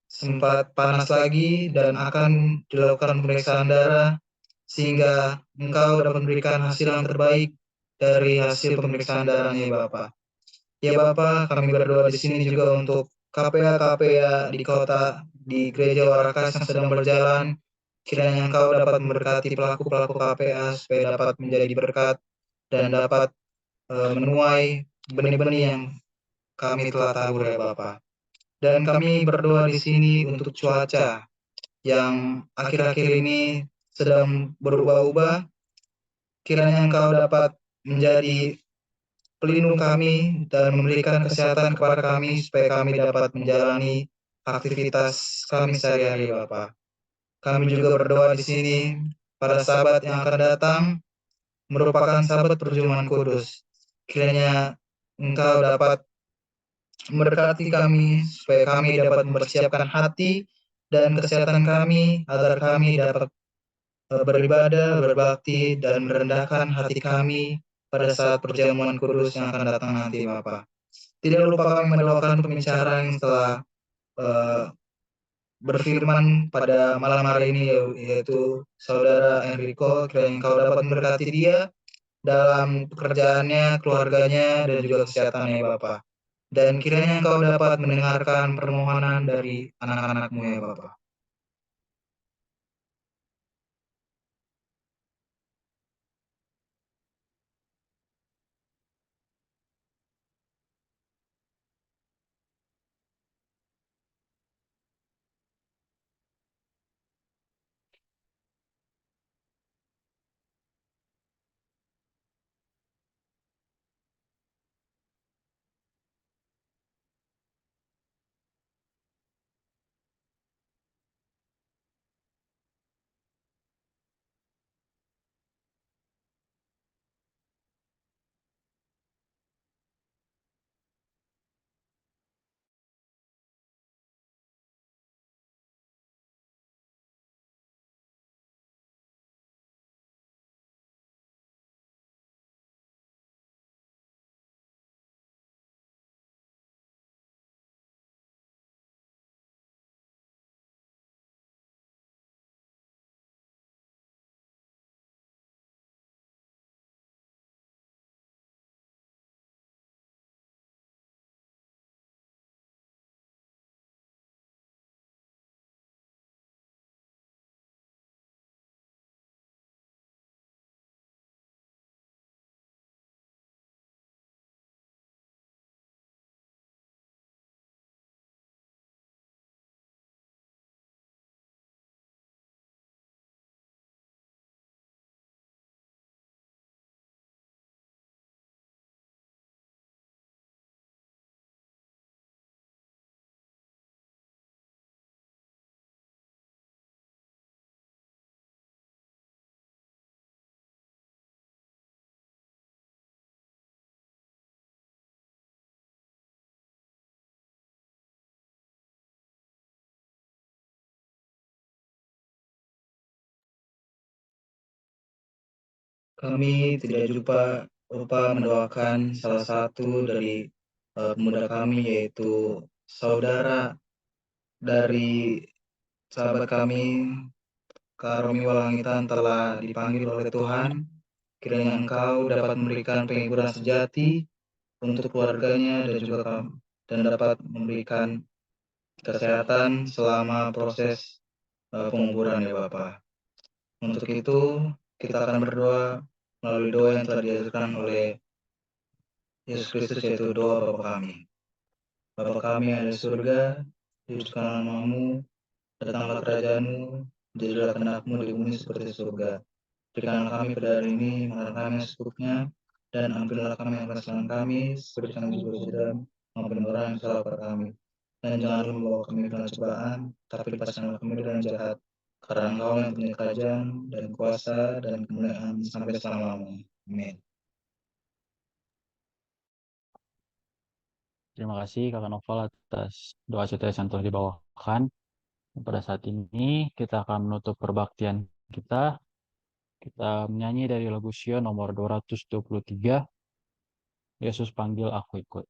sempat panas lagi dan akan dilakukan pemeriksaan darah sehingga Engkau dapat memberikan hasil yang terbaik dari hasil pemeriksaan darahnya ya Bapak. Ya Bapak, kami berdoa di sini juga untuk KPA-KPA di kota di Gereja Warakas yang sedang berjalan. Kiranya Engkau dapat memberkati pelaku-pelaku KPA supaya dapat menjadi berkat dan dapat menuai benih-benih yang kami telah tabur ya Bapak. Dan kami berdoa di sini untuk cuaca yang akhir-akhir ini sedang berubah-ubah. Kiranya Engkau dapat menjadi pelindung kami dan memberikan kesehatan kepada kami supaya kami dapat menjalani aktivitas kami sehari-hari Bapak. Kami juga berdoa di sini pada sahabat yang akan datang merupakan sahabat perjamuan kudus. Kiranya Engkau dapat memberkati kami supaya kami dapat mempersiapkan hati dan kesehatan kami agar kami dapat beribadah, berbakti, dan merendahkan hati kami pada saat perjamuan kudus yang akan datang nanti Bapak. Tidak lupa kami mendoakan pembicara yang telah eh, berfirman pada malam hari ini yaitu Saudara Enrico, kiranya Engkau dapat memberkati dia dalam pekerjaannya, keluarganya, dan juga kesehatannya Bapak. Dan kiranya Engkau dapat mendengarkan permohonan dari anak-anak-Mu ya Bapak. kami tidak lupa mendoakan salah satu dari pemuda kami, yaitu saudara dari sahabat kami, Kak Romi Walangitan, telah dipanggil oleh Tuhan. Kiranya Engkau dapat memberikan penghiburan sejati untuk keluarganya dan dapat memberikan kesehatan selama proses penguburan ya Bapak. Untuk itu kita akan berdoa melalui doa yang telah diajarkan oleh Yesus Kristus, yaitu doa Bapa kami. Bapa kami yang ada di surga, dikuduskanlah namamu, datanglah kerajaanmu, jadilah kehendak-mu di bumi seperti di surga. Berikanlah kami pada hari ini makanan kami yang secukupnya, dan ampunilah kami akan kesalahan kami, seperti kami juga sudah mengampuni orang yang salah kepada kami. Dan janganlah membawa kami ke dalam cobaan, tapi lepaskanlah kami dari yang jahat. Karena Engkau yang punya kerajaan, dan kuasa, dan kemuliaan sampai selama-lamanya. Amin. Terima kasih Kakak Novel atas doa CTS yang telah dibawakan. Pada saat ini kita akan menutup perbaktian kita. Kita menyanyi dari lagu Sion nomor 223, Yesus panggil aku ikut.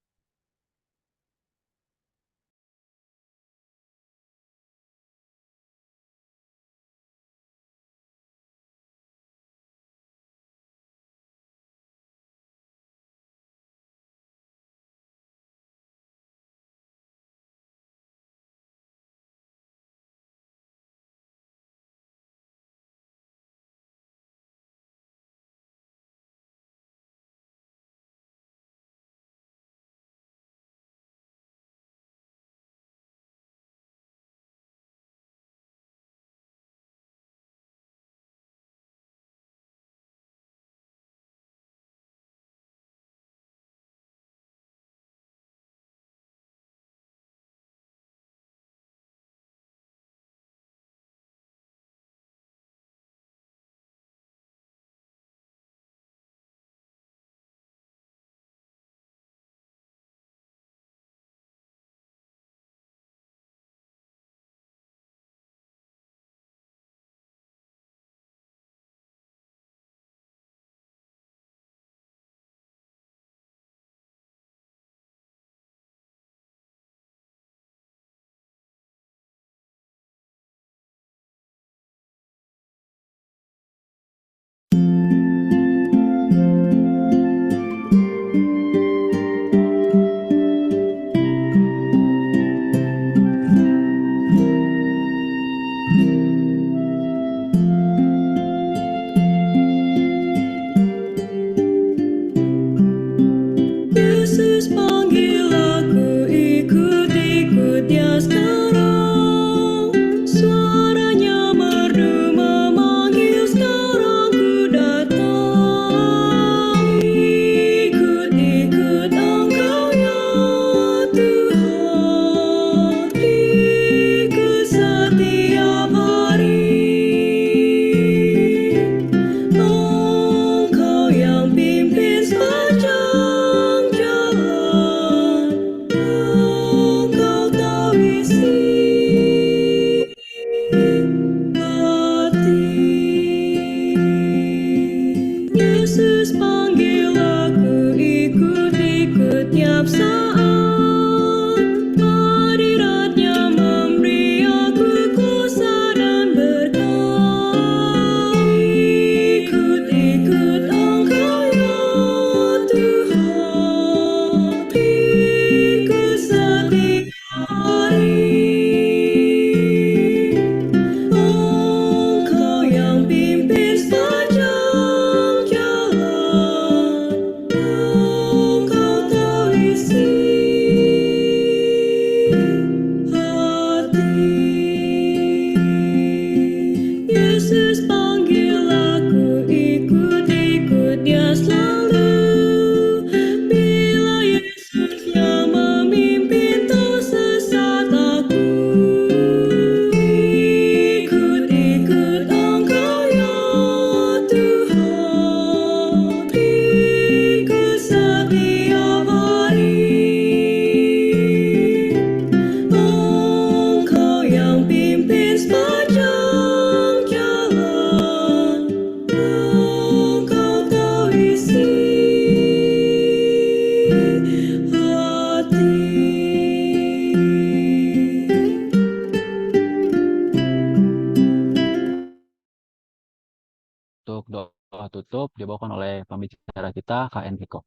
untuk doa tutup dibawakan oleh pembicara kita, Kak Enrico.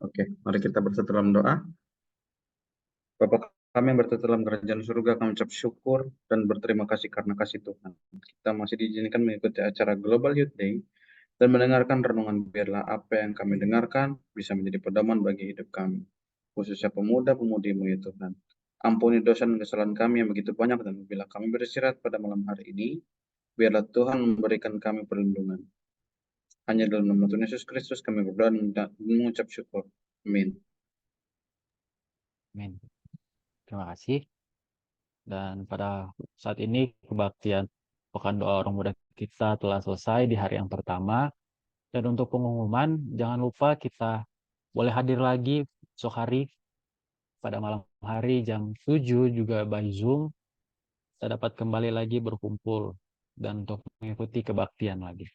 Oke, mari kita bersatu dalam doa. Bapa kami yang berada dalam kerajaan surga, kami ucap syukur dan berterima kasih karena kasih Tuhan. Kita masih diizinkan mengikuti acara Global Youth Day dan mendengarkan renungan. Biarlah apa yang kami dengarkan bisa menjadi pedoman bagi hidup kami, khususnya pemuda-pemudi-Mu ya Tuhan. Ampuni dosa dan kesalahan kami yang begitu banyak, dan bila kami beristirahat pada malam hari ini, biarlah Tuhan memberikan kami perlindungan. Hanya dalam nama Tuhan Yesus Kristus kami berdoa dan mengucap syukur. Amin. Amin. Terima kasih. Dan pada saat ini kebaktian Pekan Doa Orang Muda kita telah selesai di hari yang pertama. Dan untuk pengumuman, jangan lupa kita boleh hadir lagi esok hari pada malam hari jam 7 juga by Zoom. Kita dapat kembali lagi berkumpul dan untuk mengikuti kebaktian lagi.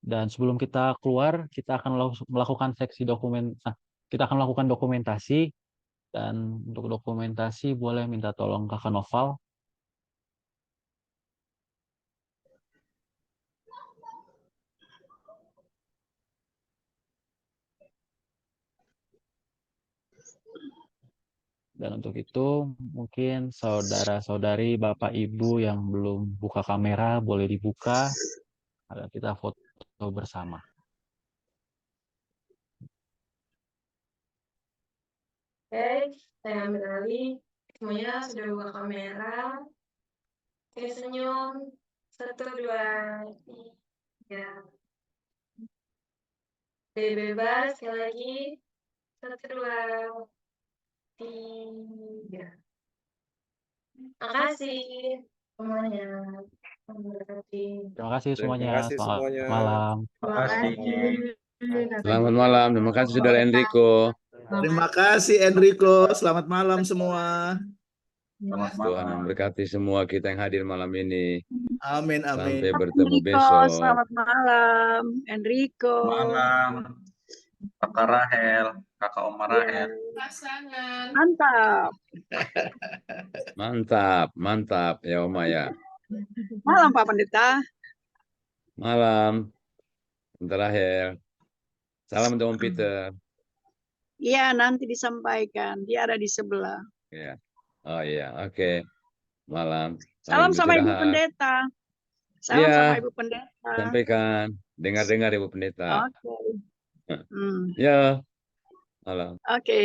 Dan sebelum kita keluar, kita akan melakukan kita akan melakukan dokumentasi. Dan untuk dokumentasi boleh minta tolong Kakak Noval. Dan untuk itu mungkin saudara-saudari, Bapak Ibu yang belum buka kamera boleh dibuka agar kita foto bersama. Oke, saya ambil alih. Semuanya sudah buka kamera. Oke, senyum. 1, 2, 3. Bebas, sekali lagi. 1, 2, 3. Makasih semuanya. Terima kasih semuanya. Terima kasih Selamat semuanya. malam. Terima kasih. Selamat malam. Terima kasih Saudara Enrico. Terima kasih Enrico. Selamat malam semua. Tuhan memberkati semua kita yang hadir malam ini. Amin, amin. Sampai bertemu besok. Selamat malam, Enrico. Malam, Kakak Rahel, Kakak Oma Rahel. Mantap. Mantap, mantap ya Oma ya. Malam Pak Pendeta. Malam, Tante Rahel. Salam untuk Om Peter. Iya, nanti disampaikan. Dia ada di sebelah. Ya. Oh iya, oke. Malam. Salam Sambil sama Ibu beristirahat. Pendeta. Salam Iya. sama Ibu Pendeta. Sampaikan. Dengar-dengar Ibu Pendeta. Oke. Ya. Malam. Oke.